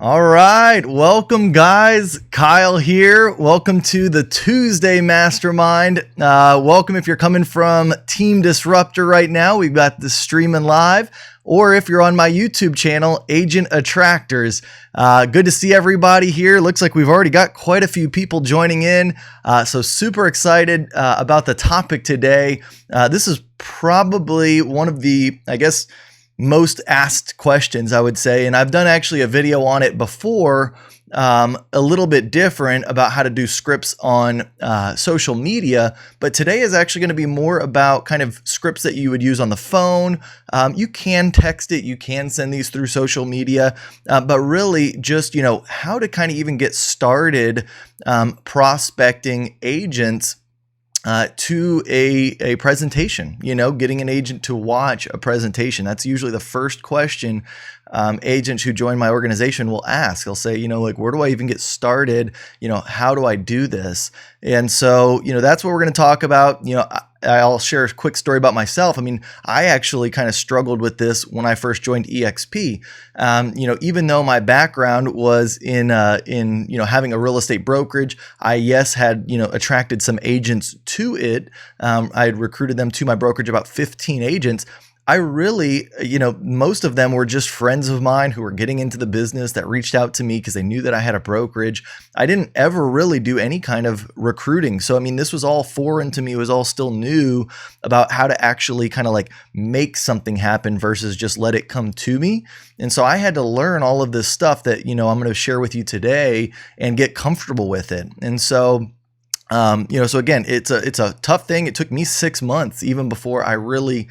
All right, welcome guys. Kyle here. Welcome to the Tuesday Mastermind. Welcome if you're coming from Team Disruptor right now. We've got this streaming live, or if you're on my YouTube channel, Agent Attractors. Good to see everybody here. Looks like we've already got quite a few people joining in. So super excited about the topic today. This is probably one of the, most asked questions, I would say. And I've done actually a video on it before, a little bit different about how to do scripts on social media. But today is actually going to be more about kind of scripts that you would use on the phone. You can text it, you can send these through social media, but really just, how to kind of even get started prospecting agents to a presentation, getting an agent to watch a presentation. That's usually the first question agents who join my organization will ask. They'll say, where do I even get started? How do I do this? And so, that's what we're going to talk about. I'll share a quick story about myself. I actually kind of struggled with this when I first joined eXp. Even though my background was in having a real estate brokerage, I had attracted some agents to it. I had recruited them to my brokerage, about 15 agents. I really, most of them were just friends of mine who were getting into the business that reached out to me because they knew that I had a brokerage. I didn't ever really do any kind of recruiting. So, this was all foreign to me. It was all still new about how to actually kind of like make something happen versus just let it come to me. And so I had to learn all of this stuff that, I'm going to share with you today and get comfortable with it. And so so again, it's a tough thing. It took me 6 months even before I really,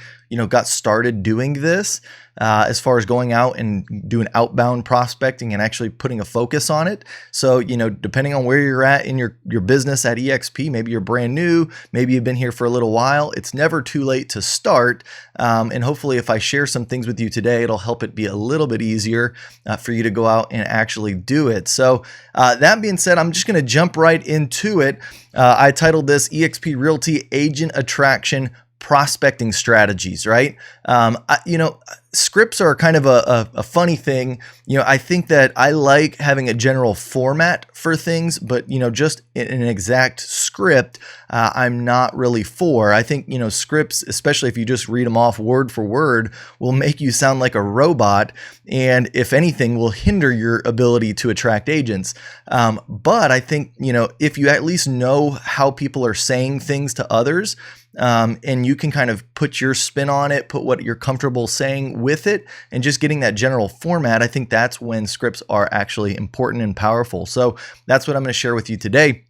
got started doing this, as far as going out and doing outbound prospecting and actually putting a focus on it. So, depending on where you're at in your business at eXp, maybe you're brand new, maybe you've been here for a little while, it's never too late to start. And hopefully if I share some things with you today, it'll help it be a little bit easier for you to go out and actually do it. So that being said, I'm just going to jump right into it. I titled this eXp Realty Agent Attraction Prospecting Strategies, right? Scripts are kind of a funny thing. I think that I like having a general format for things, but, just an exact script, I'm not really for. I think, scripts, especially if you just read them off word for word, will make you sound like a robot. And if anything, will hinder your ability to attract agents. But I think, if you at least know how people are saying things to others, and you can kind of put your spin on it, put what you're comfortable saying with it, and just getting that general format, I think that's when scripts are actually important and powerful. So that's what I'm going to share with you today.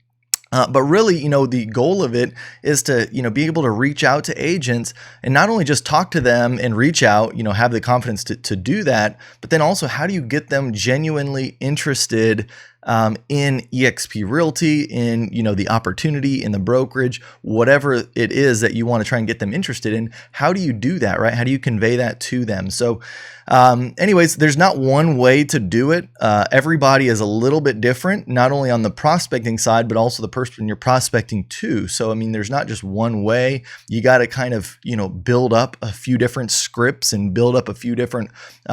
But really, the goal of it is to, be able to reach out to agents and not only just talk to them and reach out, have the confidence to do that, but then also how do you get them genuinely interested in eXp Realty, in, the opportunity, in the brokerage, whatever it is that you want to try and get them interested in. How do you do that, right? How do you convey that to them? So anyways, there's not one way to do it. Everybody is a little bit different, not only on the prospecting side, but also the person you're prospecting to. So, there's not just one way. You got to kind of, build up a few different scripts and build up a few different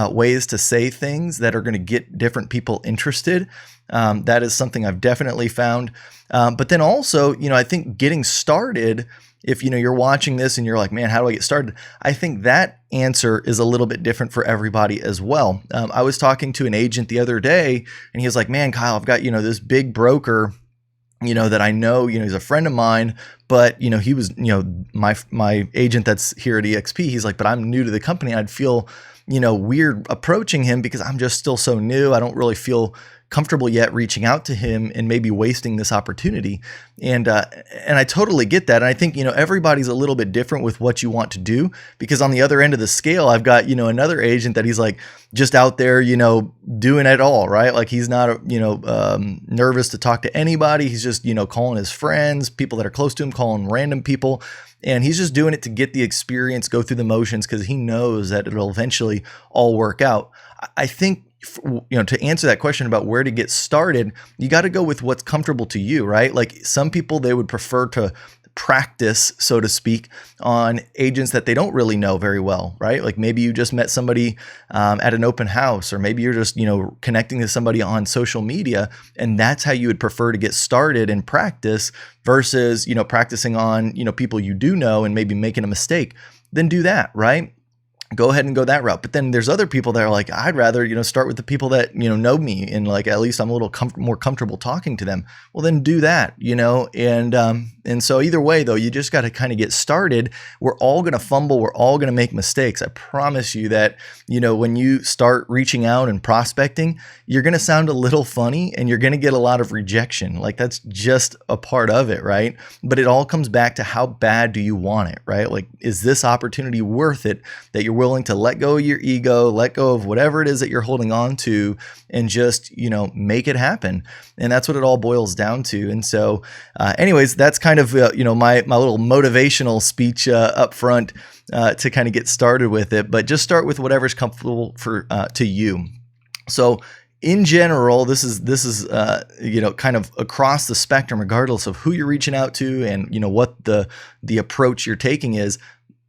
ways to say things that are going to get different people interested. That is something I've definitely found. But then also, I think getting started, if you're watching this and you're like, man, how do I get started? I think that answer is a little bit different for everybody as well. I was talking to an agent the other day and he was like, man, Kyle, I've got, this big broker, that I know, he's a friend of mine, but, he was, my agent that's here at eXp, he's like, but I'm new to the company. I'd feel, weird approaching him because I'm just still so new. I don't really feel comfortable yet reaching out to him and maybe wasting this opportunity. And I totally get that. And I think, everybody's a little bit different with what you want to do, because on the other end of the scale, I've got, another agent that he's like just out there, doing it all, right? Like he's not, nervous to talk to anybody. He's just, calling his friends, people that are close to him, calling random people. And he's just doing it to get the experience, go through the motions, because he knows that it'll eventually all work out. I think, to answer that question about where to get started, you got to go with what's comfortable to you, right? Like some people, they would prefer to practice, so to speak, on agents that they don't really know very well, right? Like maybe you just met somebody at an open house, or maybe you're just, connecting to somebody on social media, and that's how you would prefer to get started in practice versus, practicing on, people you do know and maybe making a mistake. Then do that, right? Go ahead and go that route. But then there's other people that are like, I'd rather, start with the people that, know me, and like, at least I'm a little more comfortable talking to them. Well, then do that, and so either way though, you just got to kind of get started. We're all going to fumble. We're all going to make mistakes. I promise you that, when you start reaching out and prospecting, you're going to sound a little funny and you're going to get a lot of rejection. Like that's just a part of it, right? But it all comes back to how bad do you want it, right? Like, is this opportunity worth it that you're willing to let go of your ego, let go of whatever it is that you're holding on to, and just, make it happen. And that's what it all boils down to. And so anyways, that's kind of, my little motivational speech up front to kind of get started with it, but just start with whatever's comfortable for to you. So in general, this is kind of across the spectrum, regardless of who you're reaching out to and, what the approach you're taking is.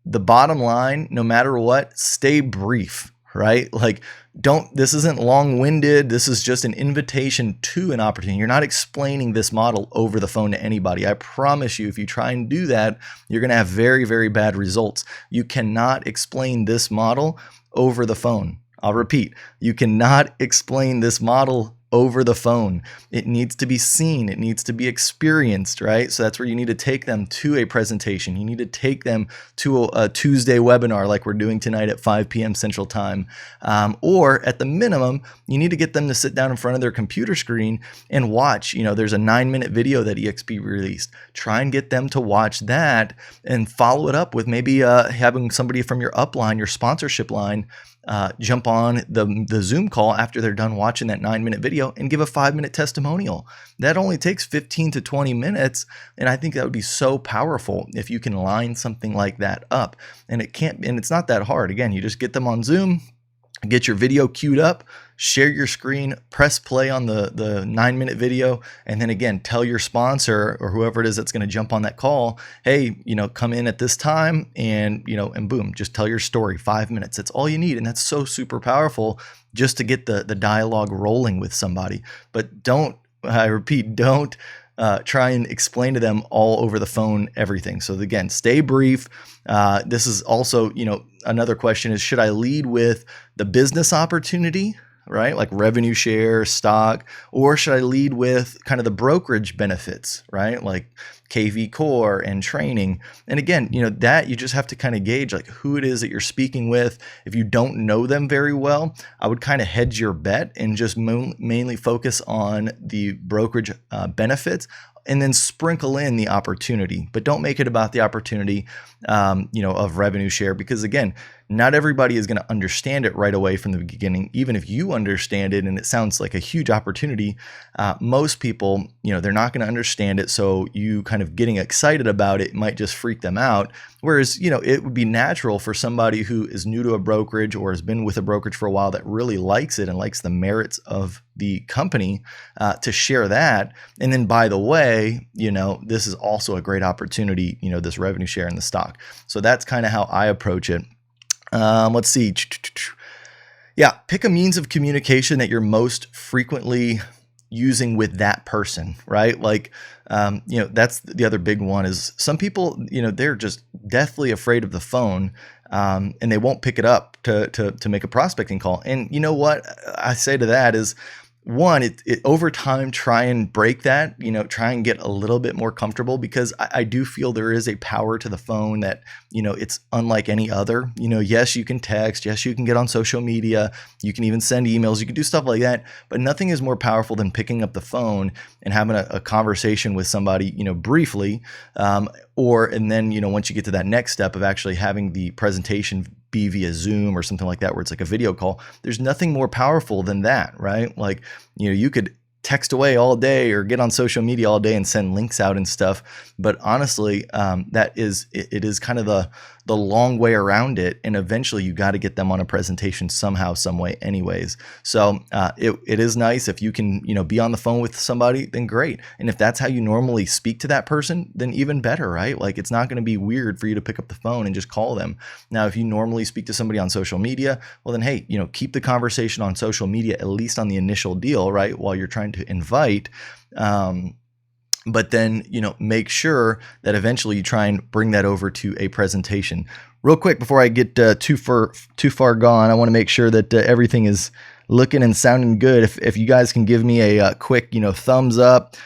The bottom line, no matter what, stay brief, right? Like this isn't long-winded. This is just an invitation to an opportunity. You're not explaining this model over the phone to anybody. I promise you, if you try and do that, you're going to have very, very bad results. You cannot explain this model over the phone. I'll repeat, you cannot explain this model over the phone. It needs to be seen. It needs to be experienced, right? So that's where you need to take them to a presentation. You need to take them to a Tuesday webinar like we're doing tonight at 5 p.m. Central Time. Or at the minimum, you need to get them to sit down in front of their computer screen and watch. There's a 9-minute video that eXp released. Try and get them to watch that and follow it up with maybe having somebody from your upline, your sponsorship line, jump on the Zoom call after they're done watching that 9-minute video and give a 5-minute testimonial. That only takes 15 to 20 minutes. And I think that would be so powerful if you can line something like that up. And it's not that hard. Again, you just get them on Zoom, get your video queued up, share your screen, press play on the 9-minute video, and then again, tell your sponsor or whoever it is that's going to jump on that call, hey, come in at this time, and and boom, just tell your story. 5 minutes. That's all you need. And that's so super powerful just to get the dialogue rolling with somebody. But I repeat, don't try and explain to them all over the phone everything. So again, stay brief. This is also, another question is, should I lead with the business opportunity, right? Like revenue share, stock, or should I lead with kind of the brokerage benefits, right? Like KV core and training. And again, that you just have to kind of gauge like who it is that you're speaking with. If you don't know them very well, I would kind of hedge your bet and just mainly focus on the brokerage benefits, and then sprinkle in the opportunity, but don't make it about the opportunity, of revenue share, because again, not everybody is going to understand it right away from the beginning. Even if you understand it and it sounds like a huge opportunity, most people, they're not going to understand it. So you kind of getting excited about it might just freak them out. Whereas, it would be natural for somebody who is new to a brokerage or has been with a brokerage for a while that really likes it and likes the merits of the company to share that. And then, by the way, this is also a great opportunity, this revenue share in the stock. So that's kind of how I approach it. Let's see. Yeah, pick a means of communication that you're most frequently using with that person, right? Like, that's the other big one is some people, they're just deathly afraid of the phone, and they won't pick it up to make a prospecting call. And you know what I say to that is, one, it over time, try and break that, try and get a little bit more comfortable, because I do feel there is a power to the phone that, it's unlike any other. Yes, you can text. Yes, you can get on social media. You can even send emails. You can do stuff like that. But nothing is more powerful than picking up the phone and having a conversation with somebody, briefly. And then, once you get to that next step of actually having the presentation be via Zoom or something like that, where it's like a video call, there's nothing more powerful than that, right? Like, you could text away all day or get on social media all day and send links out and stuff. But honestly, it is kind of the long way around it. And eventually you got to get them on a presentation somehow, some way anyways. So it is nice if you can, be on the phone with somebody, then great. And if that's how you normally speak to that person, then even better, right? Like it's not going to be weird for you to pick up the phone and just call them. Now, if you normally speak to somebody on social media, well then, hey, keep the conversation on social media, at least on the initial deal, right? While you're trying to invite, but then, make sure that eventually you try and bring that over to a presentation. Real quick, before I get too far gone, I want to make sure that everything is looking and sounding good. If you guys can give me a quick, thumbs up,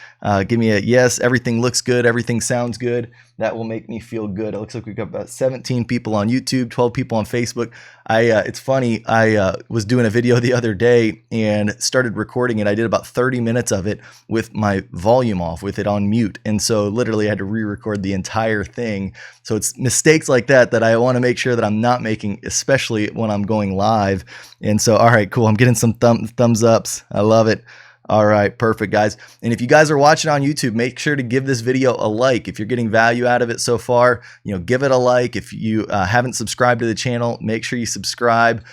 give me a yes, everything looks good, everything sounds good, that will make me feel good. It looks like we've got about 17 people on YouTube, 12 people on Facebook. It's funny, I was doing a video the other day and started recording it. I did about 30 minutes of it with my volume off, with it on mute. And so literally I had to re-record the entire thing. So it's mistakes like that I want to make sure that I'm not making, especially when I'm going live. And so, all right, cool. I'm getting some thumbs ups. I love it. All right, perfect, guys. And if you guys are watching on YouTube, make sure to give this video a like. If you're getting value out of it so far, give it a like. If you haven't subscribed to the channel, make sure you subscribe.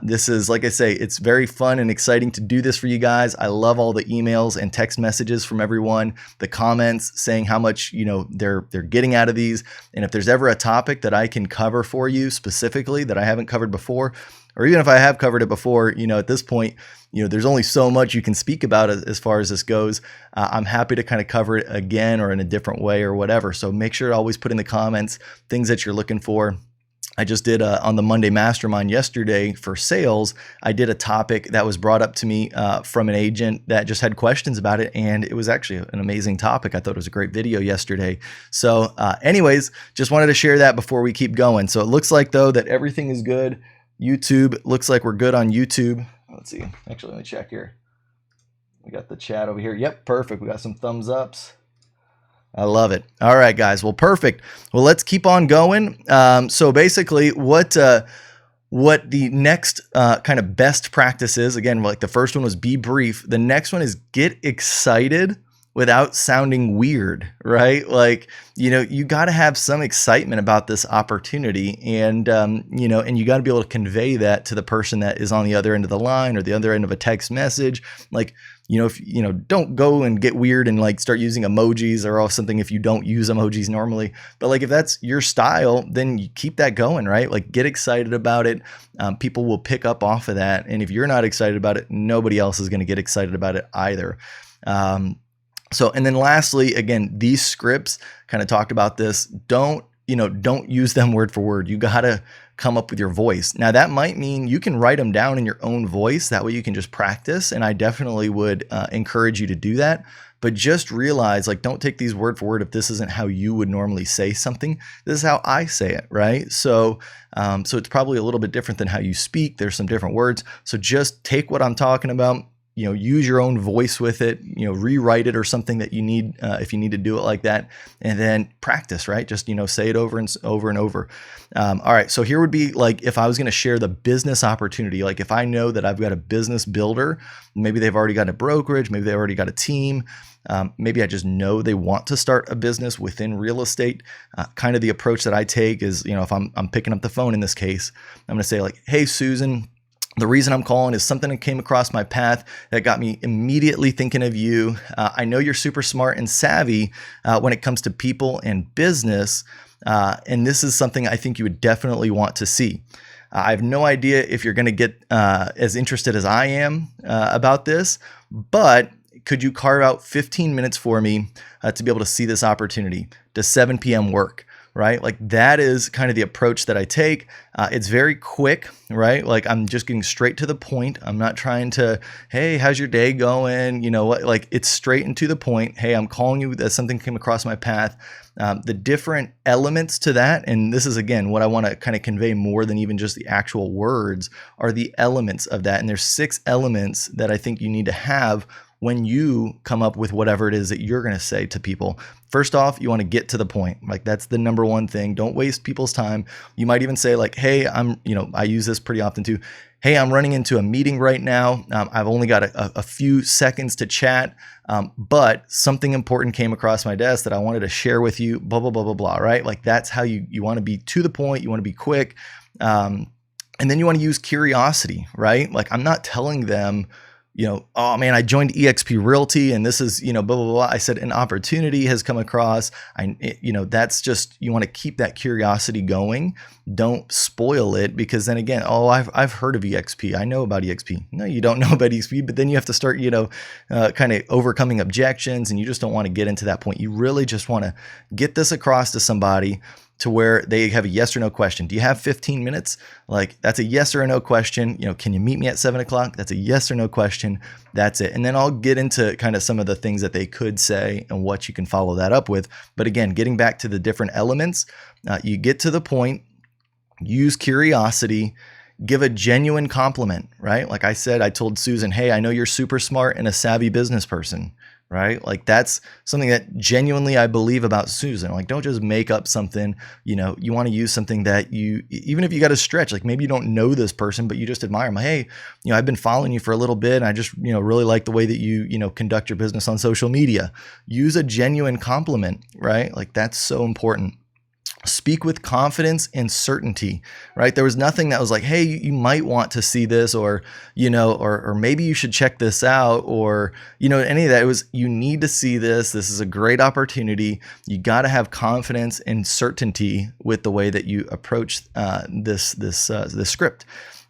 This is, like I say, it's very fun and exciting to do this for you guys. I love all the emails and text messages from everyone, the comments saying how much, they're getting out of these. And if there's ever a topic that I can cover for you specifically that I haven't covered before, or even if I have covered it before, at this point, there's only so much you can speak about as far as this goes. I'm happy to kind of cover it again or in a different way or whatever. So make sure to always put in the comments things that you're looking for. I just did on the Monday Mastermind yesterday for sales. I did a topic that was brought up to me from an agent that just had questions about it. And it was actually an amazing topic. I thought it was a great video yesterday. So anyways, just wanted to share that before we keep going. So it looks like though that everything is good. YouTube, looks like we're good on YouTube. Let's see. Actually, let me check here. We got the chat over here. Yep, perfect. We got some thumbs ups. I love it. All right, guys. Well, perfect. Well, let's keep on going. So basically, what the next kind of best practice is, again, like the first one was be brief. The next one is get excited without sounding weird, right? Like, you got to have some excitement about this opportunity, and and you got to be able to convey that to the person that is on the other end of the line or the other end of a text message. Like, if don't go and get weird and like start using emojis or something if you don't use emojis normally. But like if that's your style, then you keep that going, right? Like get excited about it. People will pick up off of that, and if you're not excited about it, nobody else is going to get excited about it either. So, and then lastly, again, these scripts kind of talked about this. Don't use them word for word. You got to come up with your voice. Now that might mean you can write them down in your own voice. That way you can just practice. And I definitely would encourage you to do that. But just realize, like, don't take these word for word if this isn't how you would normally say something. This is how I say it, right? So, so it's probably a little bit different than how you speak. There's some different words. So just take what I'm talking about, use your own voice with it, rewrite it or something that you need, if you need to do it like that, and then practice, right? Just, say it over and over and over. All right. So here would be like, if I was going to share the business opportunity, like if I know that I've got a business builder, maybe they've already got a brokerage, maybe they've already got a team. Maybe I just know they want to start a business within real estate. Kind of the approach that I take is, if I'm picking up the phone in this case, I'm going to say like, hey, Susan, the reason I'm calling is something that came across my path that got me immediately thinking of you. I know you're super smart and savvy when it comes to people and business. And this is something I think you would definitely want to see. I have no idea if you're going to get as interested as I am about this, but could you carve out 15 minutes for me to be able to see this opportunity? Does 7 p.m. work? Right? Like that is kind of the approach that I take. It's very quick, right? Like I'm just getting straight to the point. I'm not trying to, hey, how's your day going? You know what? Like it's straight and to the point. Hey, I'm calling you that something came across my path. The different elements to that, and this is again what I want to kind of convey more than even just the actual words, are the elements of that. And there's 6 elements that I think you need to have when you come up with whatever it is that you're going to say to people. First off, you want to get to the point. Like, that's the number one thing. Don't waste people's time. You might even say like, hey, I use this pretty often too. Hey, I'm running into a meeting right now. I've only got a few seconds to chat, but something important came across my desk that I wanted to share with you, blah, blah, blah, blah, blah, right? Like, that's how you want to be to the point. You want to be quick. And then you want to use curiosity, right? Like, I'm not telling them, oh man, I joined eXp Realty and this is, blah, blah, blah. I said an opportunity has come across. That's just, you want to keep that curiosity going. Don't spoil it, because then again, I've heard of eXp. I know about eXp. No, you don't know about eXp, but then you have to start, kind of overcoming objections, and you just don't want to get into that point. You really just want to get this across to somebody to where they have a yes or no question. Do you have 15 minutes? Like, that's a yes or a no question. Can you meet me at 7 o'clock? That's a yes or no question. That's it. And then I'll get into kind of some of the things that they could say and what you can follow that up with. But again, getting back to the different elements, you get to the point, use curiosity, give a genuine compliment, right? Like I said, I told Susan, hey, I know you're super smart and a savvy business person, right? Like, that's something that genuinely I believe about Susan. Like, don't just make up something. You want to use something that even if you got to stretch, like maybe you don't know this person, but you just admire them. Like, hey, I've been following you for a little bit, and I just, really like the way that you conduct your business on social media. Use a genuine compliment, right? Like, that's so important. Speak with confidence and certainty, right? There was nothing that was like, hey, you might want to see this, or, or maybe you should check this out, or, any of that. It was, you need to see this. This is a great opportunity. You got to have confidence and certainty with the way that you approach this script.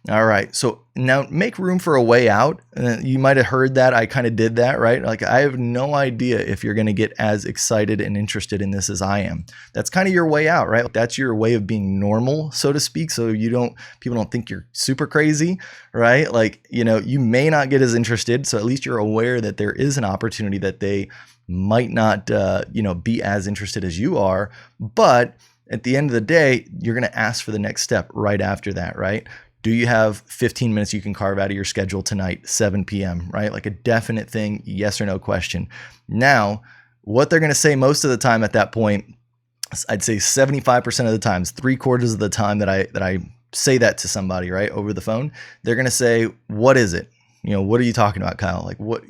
All right. So now make room for a way out. You might have heard that. I kind of did that, right? Like, I have no idea if you're going to get as excited and interested in this as I am. That's kind of your way out, right? That's your way of being normal, so to speak. So people don't think you're super crazy, right? Like, you may not get as interested. So at least you're aware that there is an opportunity that they might not, be as interested as you are. But at the end of the day, you're going to ask for the next step right after that, right? Do you have 15 minutes you can carve out of your schedule tonight, 7 p.m., right? Like a definite thing, yes or no question. Now, what they're going to say most of the time at that point, I'd say 75% of the times, 3/4 of the time that I say that to somebody, right, over the phone, they're going to say, what is it? What are you talking about, Kyle? Like, what,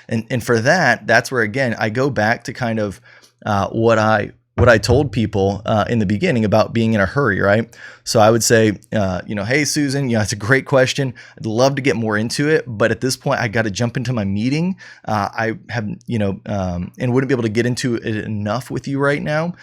and for that's where, again, I go back to kind of what I told people in the beginning about being in a hurry, right? So I would say, hey, Susan, it's a great question. I'd love to get more into it, but at this point, I got to jump into my meeting. I have, and wouldn't be able to get into it enough with you right now.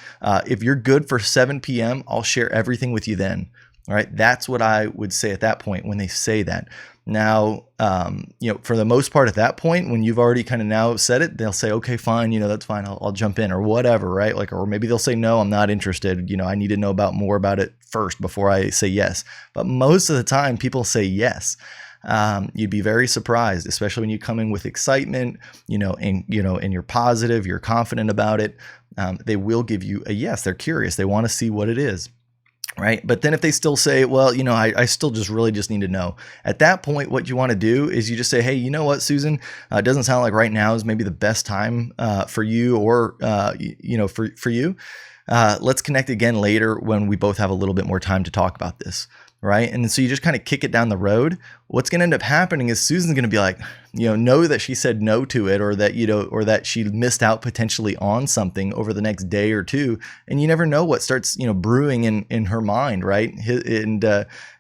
If you're good for 7 p.m., I'll share everything with you then. All right. That's what I would say at that point when they say that. Now, for the most part at that point, when you've already kind of now said it, they'll say, okay, fine, that's fine. I'll jump in or whatever, right? Like, or maybe they'll say, no, I'm not interested. I need to know more about it first before I say yes. But most of the time people say yes. You'd be very surprised, especially when you come in with excitement, and you're positive, you're confident about it. They will give you a yes. They're curious. They want to see what it is. Right. But then if they still say, well, I still just really just need to know, at that point, what you want to do is you just say, hey, you know what, Susan, it doesn't sound like right now is maybe the best time for you or, for you. Let's connect again later when we both have a little bit more time to talk about this. Right. And so you just kind of kick it down the road. What's going to end up happening is Susan's going to be like, know that she said no to it, or that, or that she missed out potentially on something over the next day or two. And you never know what starts, brewing in her mind. Right.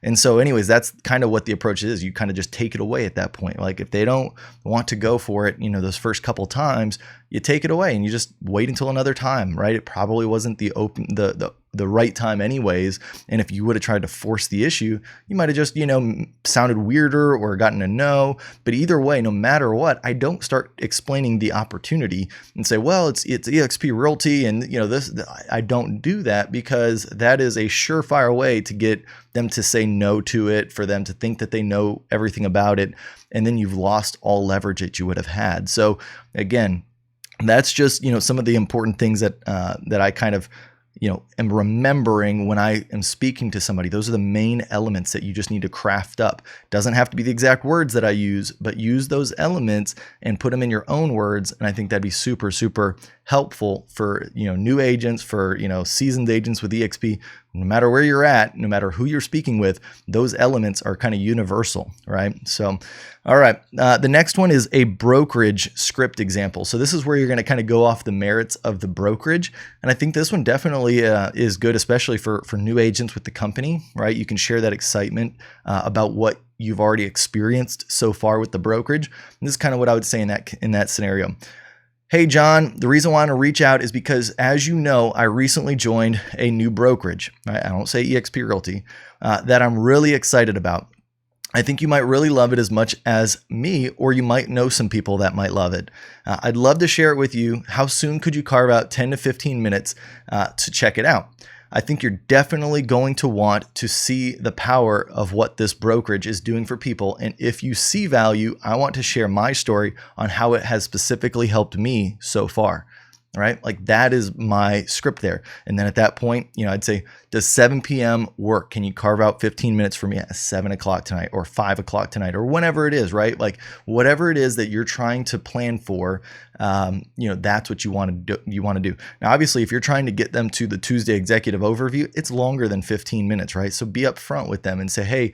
And so anyways, that's kind of what the approach is. You kind of just take it away at that point. Like, if they don't want to go for it, those first couple times, you take it away and you just wait until another time. Right. It probably wasn't the right time anyways. And if you would have tried to force the issue, you might have just, sounded weirder or gotten a no. But either way, no matter what, I don't start explaining the opportunity and say, well, it's eXp Realty and this. I don't do that, because that is a surefire way to get them to say no to it, for them to think that they know everything about it, and then you've lost all leverage that you would have had. So again, that's just some of the important things that I kind of am remembering when I am speaking to somebody. Those are the main elements that you just need to craft up. Doesn't have to be the exact words that I use, but use those elements and put them in your own words. And I think that'd be super, super helpful for, new agents, for, seasoned agents with eXp. No matter where you're at, no matter who you're speaking with, those elements are kind of universal, right? So, all right. The next one is a brokerage script example. So this is where you're going to kind of go off the merits of the brokerage. And I think this one definitely is good, especially for new agents with the company, right? You can share that excitement about what you've already experienced so far with the brokerage. And this is kind of what I would say in that scenario. Hey, John, the reason why I want to reach out is because, as you know, I recently joined a new brokerage. Right? I don't say eXp Realty, that I'm really excited about. I think you might really love it as much as me, or you might know some people that might love it. I'd love to share it with you. How soon could you carve out 10 to 15 minutes to check it out? I think you're definitely going to want to see the power of what this brokerage is doing for people. And if you see value, I want to share my story on how it has specifically helped me so far. Right? Like that is my script there. And then at that point, I'd say, does 7 p.m. work? Can you carve out 15 minutes for me at 7 o'clock tonight or 5 o'clock tonight or whenever it is, right? Like whatever it is that you're trying to plan for, that's what you want to do. Now, obviously, if you're trying to get them to the Tuesday executive overview, it's longer than 15 minutes, right? So be upfront with them and say, hey,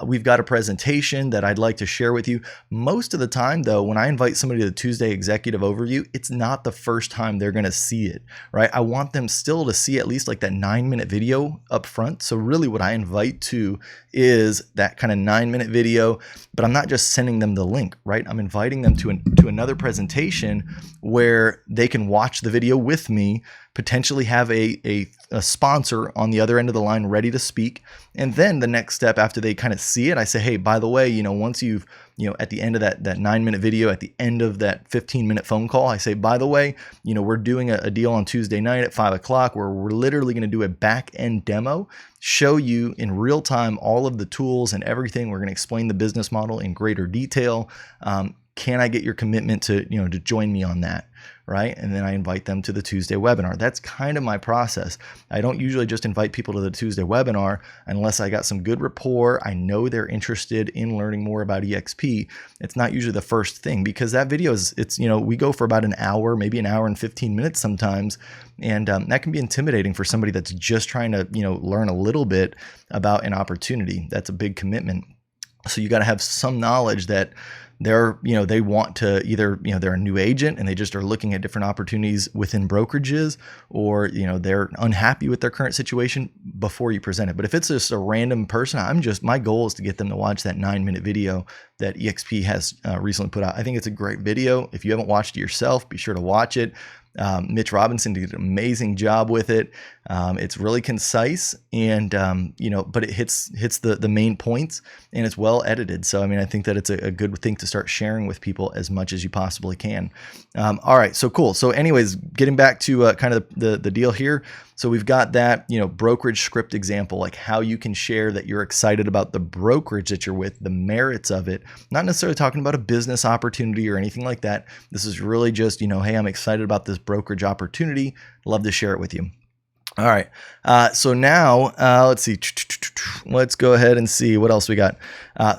we've got a presentation that I'd like to share with you. Most of the time, though, when I invite somebody to the Tuesday executive overview, it's not the first time they're going to see it, right? I want them still to see at least like that 9-minute video up front. So really what I invite to is that kind of 9-minute video, but I'm not just sending them the link, right? I'm inviting them to another presentation where they can watch the video with me, potentially have a sponsor on the other end of the line ready to speak. And then the next step after they kind of see it, I say, hey, by the way, once you've, at the end of that 9-minute video, at the end of that 15-minute phone call, I say, by the way, we're doing a deal on Tuesday night at 5 o'clock where we're literally going to do a back-end demo, show you in real time all of the tools and everything. We're going to explain the business model in greater detail. Can I get your commitment to join me on that? Right? And then I invite them to the Tuesday webinar. That's kind of my process. I don't usually just invite people to the Tuesday webinar unless I got some good rapport. I know they're interested in learning more about eXp. It's not usually the first thing because that video we go for about an hour, maybe an hour and 15 minutes sometimes. And that can be intimidating for somebody that's just trying to, learn a little bit about an opportunity. That's a big commitment. So you got to have some knowledge that they want to either, they're a new agent and they just are looking at different opportunities within brokerages, or, they're unhappy with their current situation before you present it. But if it's just a random person, my goal is to get them to watch that 9-minute video that eXp has recently put out. I think it's a great video. If you haven't watched it yourself, be sure to watch it. Mitch Robinson did an amazing job with it. It's really concise and, but it hits the main points and it's well edited. So, I think that it's a good thing to start sharing with people as much as you possibly can. All right. So cool. So anyways, getting back to kind of the deal here. So we've got that, brokerage script example, like how you can share that you're excited about the brokerage that you're with, the merits of it, not necessarily talking about a business opportunity or anything like that. This is really just, hey, I'm excited about this brokerage opportunity. Love to share it with you. All right. So now let's see. Let's go ahead and see what else we got.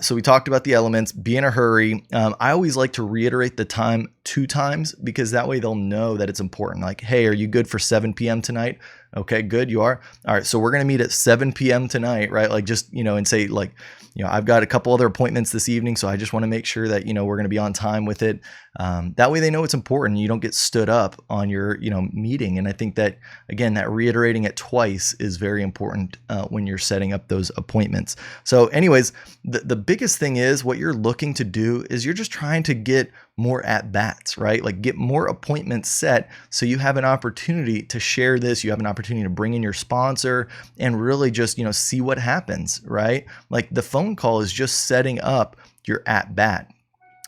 So we talked about the elements, be in a hurry. I always like to reiterate the time 2 times because that way they'll know that it's important. Like, hey, are you good for 7 p.m. tonight? Okay, good. You are. All right. So we're going to meet at 7 p.m. tonight, right? Like just, and say like, I've got a couple other appointments this evening. So I just want to make sure that, we're going to be on time with it. That way they know it's important. You don't get stood up on your, meeting. And I think that, again, that reiterating it twice is very important when you're setting up those appointments. So anyways, the biggest thing is what you're looking to do is you're just trying to get more at bats, right? Like get more appointments set so you have an opportunity to share this. You have an opportunity to bring in your sponsor and really just, see what happens, right? Like the phone call is just setting up your at bat.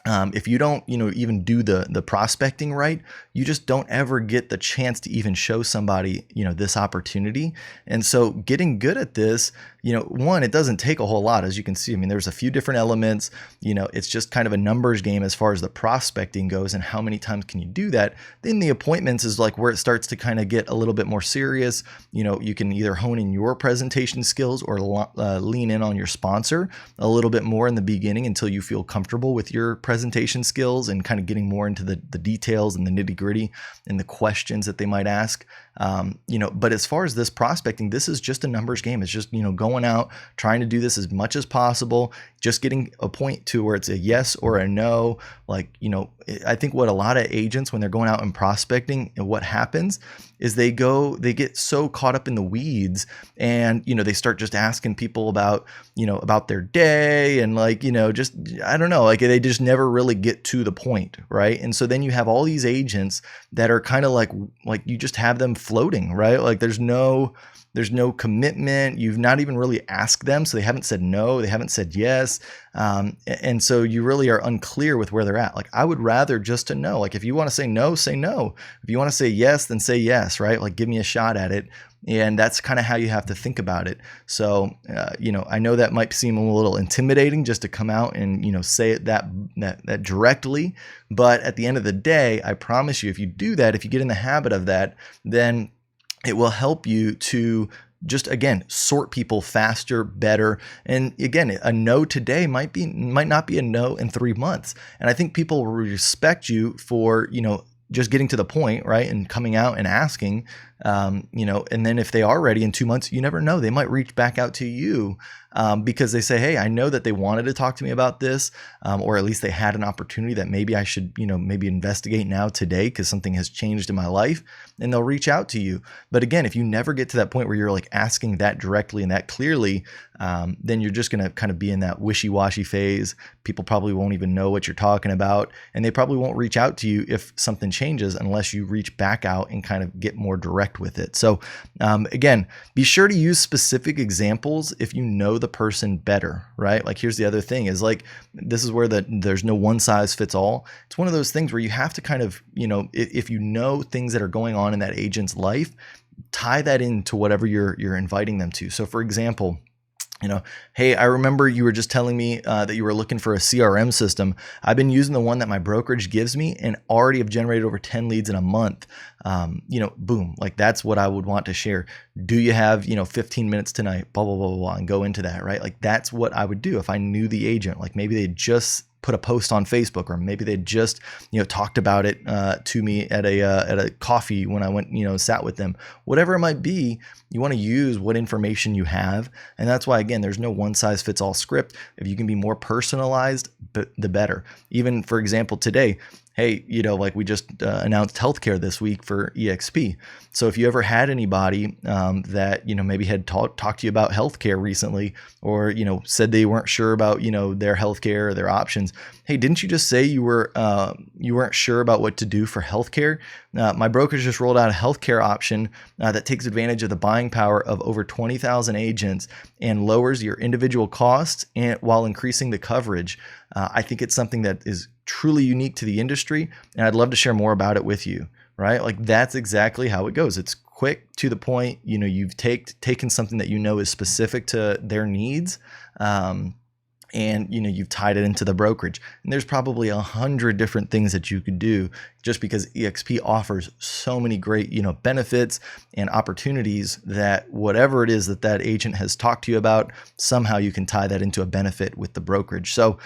If you don't, even do the prospecting right, you just don't ever get the chance to even show somebody, this opportunity. And so getting good at this, one, it doesn't take a whole lot, as you can see. I mean, there's a few different elements. It's just kind of a numbers game as far as the prospecting goes and how many times can you do that. Then the appointments is like where it starts to kind of get a little bit more serious. You can either hone in your presentation skills or lean in on your sponsor a little bit more in the beginning until you feel comfortable with your presentation skills and kind of getting more into the details and the nitty gritty and the questions that they might ask. But as far as this prospecting, this is just a numbers game. It's just, going out, trying to do this as much as possible, just getting a point to where it's a yes or a no. I think what a lot of agents, when they're going out and prospecting, and what happens is they get so caught up in the weeds, and, they start just asking people about their day and just, I don't know, they just never really get to the point. Right. And so then you have all these agents that are kind of like you just have them floating, right? There's no commitment. You've not even really asked them. So they haven't said no, they haven't said yes. And so you really are unclear with where they're at. I would rather just to know, if you want to say no, say no. If you want to say yes, then say yes, right? Give me a shot at it. And that's kind of how you have to think about it. So, I know that might seem a little intimidating just to come out and, say it that directly. But at the end of the day, I promise you, if you do that, if you get in the habit of that, then it will help you to just, again, sort people faster, better. And again, a no today might not be a no in 3 months. And I think people will respect you for, just getting to the point, right? And coming out and asking, and then if they are ready in 2 months, you never know, they might reach back out to you because they say, hey, I know that they wanted to talk to me about this, or at least they had an opportunity that maybe I should, maybe investigate now today because something has changed in my life, and they'll reach out to you. But again, if you never get to that point where you're asking that directly and that clearly, then you're just going to kind of be in that wishy-washy phase. People probably won't even know what you're talking about, and they probably won't reach out to you if something changes unless you reach back out and kind of get more direct with it. So again, be sure to use specific examples if you know the person better, right? Here's the other thing is this is where there's no one size fits all. It's one of those things where you have to kind of, if you know things that are going on in that agent's life, tie that into whatever you're inviting them to. So for example, hey, I remember you were just telling me that you were looking for a CRM system. I've been using the one that my brokerage gives me and already have generated over 10 leads in a month. Boom, that's what I would want to share. Do you have, 15 minutes tonight, blah, blah, blah, blah, and go into that, right? That's what I would do if I knew the agent. Maybe they just put a post on Facebook, or maybe they just, talked about it to me at a coffee when I went, sat with them. Whatever it might be, you want to use what information you have. And that's why, again, there's no one size fits all script. If you can be more personalized, the better. Even, for example, today, hey, we just announced healthcare this week for eXp. So if you ever had anybody that, maybe had talked to you about healthcare recently, or, said they weren't sure about, their healthcare or their options. Hey, didn't you just say you weren't sure about what to do for healthcare? My brokerage just rolled out a healthcare option that takes advantage of the buying power of over 20,000 agents and lowers your individual costs while increasing the coverage. I think it's something that is truly unique to the industry, and I'd love to share more about it with you, right? That's exactly how it goes. It's quick, to the point. You've taken something that is specific to their needs, and you've tied it into the brokerage. And there's probably 100 different things that you could do, just because eXp offers so many great benefits and opportunities that whatever it is that agent has talked to you about, somehow you can tie that into a benefit with the brokerage. So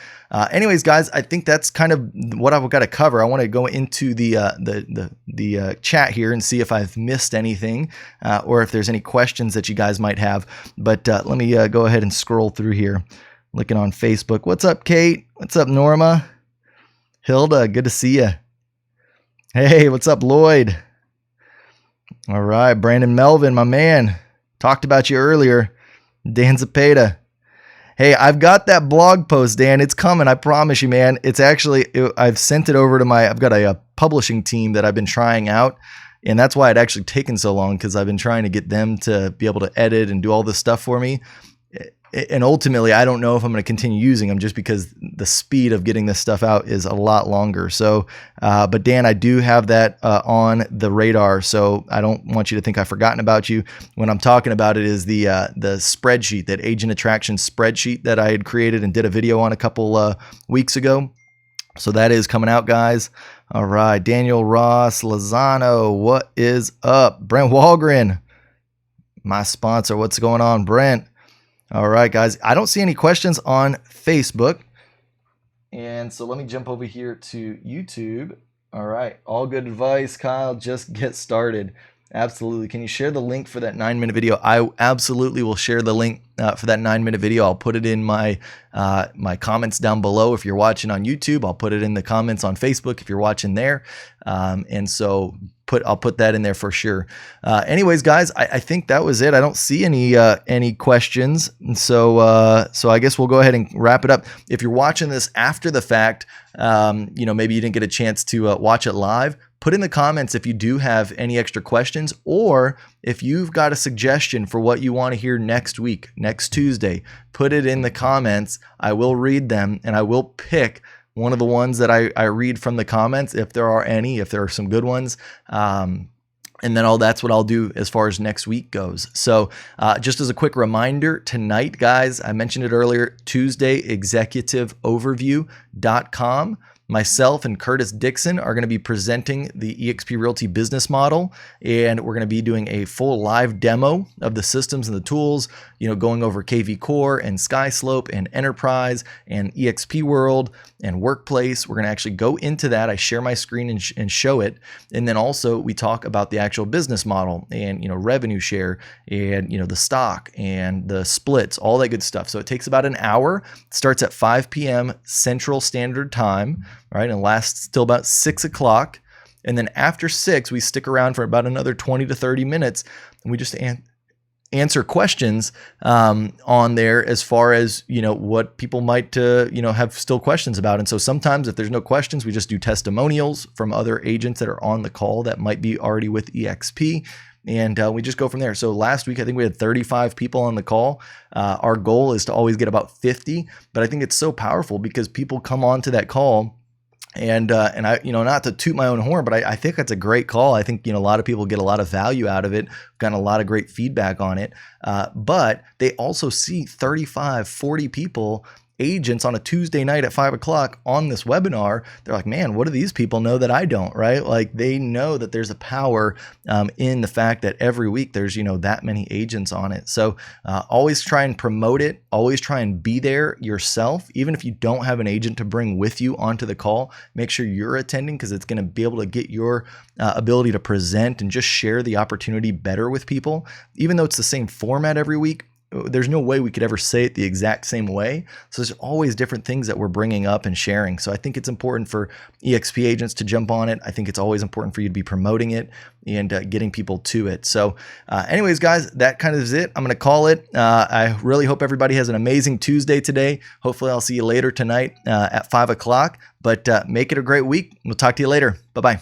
anyways, guys, I think that's kind of what I've got to cover. I want to go into the chat here and see if I've missed anything, or if there's any questions that you guys might have. But let me go ahead and scroll through here. Looking on Facebook. What's up, Kate? What's up, Norma? Hilda, good to see you. Hey, what's up, Lloyd? All right, Brandon Melvin, my man. Talked about you earlier. Dan Zapata. Hey, I've got that blog post, Dan. It's coming, I promise you, man. It's actually, I've sent it over to I've got a publishing team that I've been trying out. And that's why it actually taken so long, because I've been trying to get them to be able to edit and do all this stuff for me. and ultimately, I don't know if I'm going to continue using them just because the speed of getting this stuff out is a lot longer. So, but Dan, I do have that on the radar. So I don't want you to think I've forgotten about you. When I'm talking about it is the spreadsheet, that agent attraction spreadsheet that I had created and did a video on a couple weeks ago. So that is coming out, guys. All right. Daniel Ross Lozano, what is up? Brent Walgren, my sponsor. What's going on, Brent? All right, guys. I don't see any questions on Facebook. And so let me jump over here to YouTube. All right. All good advice, Kyle. Just get started. Absolutely. Can you share the link for that 9-minute video? I absolutely will share the link for that 9-minute video. I'll put it in my my comments down below. If you're watching on YouTube, I'll put it in the comments on Facebook if you're watching there. And so I'll put that in there for sure. Anyways, guys, I think that was it. I don't see any questions. And so I guess we'll go ahead and wrap it up. If you're watching this after the fact, maybe you didn't get a chance to watch it live, put in the comments if you do have any extra questions, or if you've got a suggestion for what you want to hear next week, next Tuesday, put it in the comments. I will read them and I will pick one of the ones that I read from the comments, if there are any, if there are some good ones. And then that's what I'll do as far as next week goes. So just as a quick reminder, tonight, guys, I mentioned it earlier, TuesdayExecutiveOverview.com. Myself and Curtis Dixon are going to be presenting the eXp Realty business model, and we're going to be doing a full live demo of the systems and the tools, going over KV Core and SkySlope and Enterprise and eXp World and Workplace. We're going to actually go into that. I share my screen and show it. And then also we talk about the actual business model and, revenue share and, the stock and the splits, all that good stuff. So it takes about an hour. It starts at 5 p.m. Central Standard Time. Right, and lasts till about 6 o'clock. And then after 6, we stick around for about another 20 to 30 minutes, and we just answer questions on there as far as, what people might, have still questions about. And so sometimes if there's no questions, we just do testimonials from other agents that are on the call that might be already with eXp. And we just go from there. So last week, I think we had 35 people on the call. Our goal is to always get about 50, but I think it's so powerful because people come on to that call. And I, not to toot my own horn, but I think that's a great call. I think, a lot of people get a lot of value out of it, gotten a lot of great feedback on it. But they also see 35, 40 people, agents on a Tuesday night at 5 o'clock on this webinar. They're like, man, what do these people know that I don't, right? Like they know that there's a power in the fact that every week there's, that many agents on it. So always try and promote it. Always try and be there yourself. Even if you don't have an agent to bring with you onto the call, make sure you're attending because it's going to be able to get your ability to present and just share the opportunity better with people. Even though it's the same format every week, there's no way we could ever say it the exact same way. So there's always different things that we're bringing up and sharing. So I think it's important for eXp agents to jump on it. I think it's always important for you to be promoting it and getting people to it. So anyways, guys, that kind of is it. I'm going to call it. I really hope everybody has an amazing Tuesday today. Hopefully I'll see you later tonight at 5 o'clock, but make it a great week. We'll talk to you later. Bye-bye.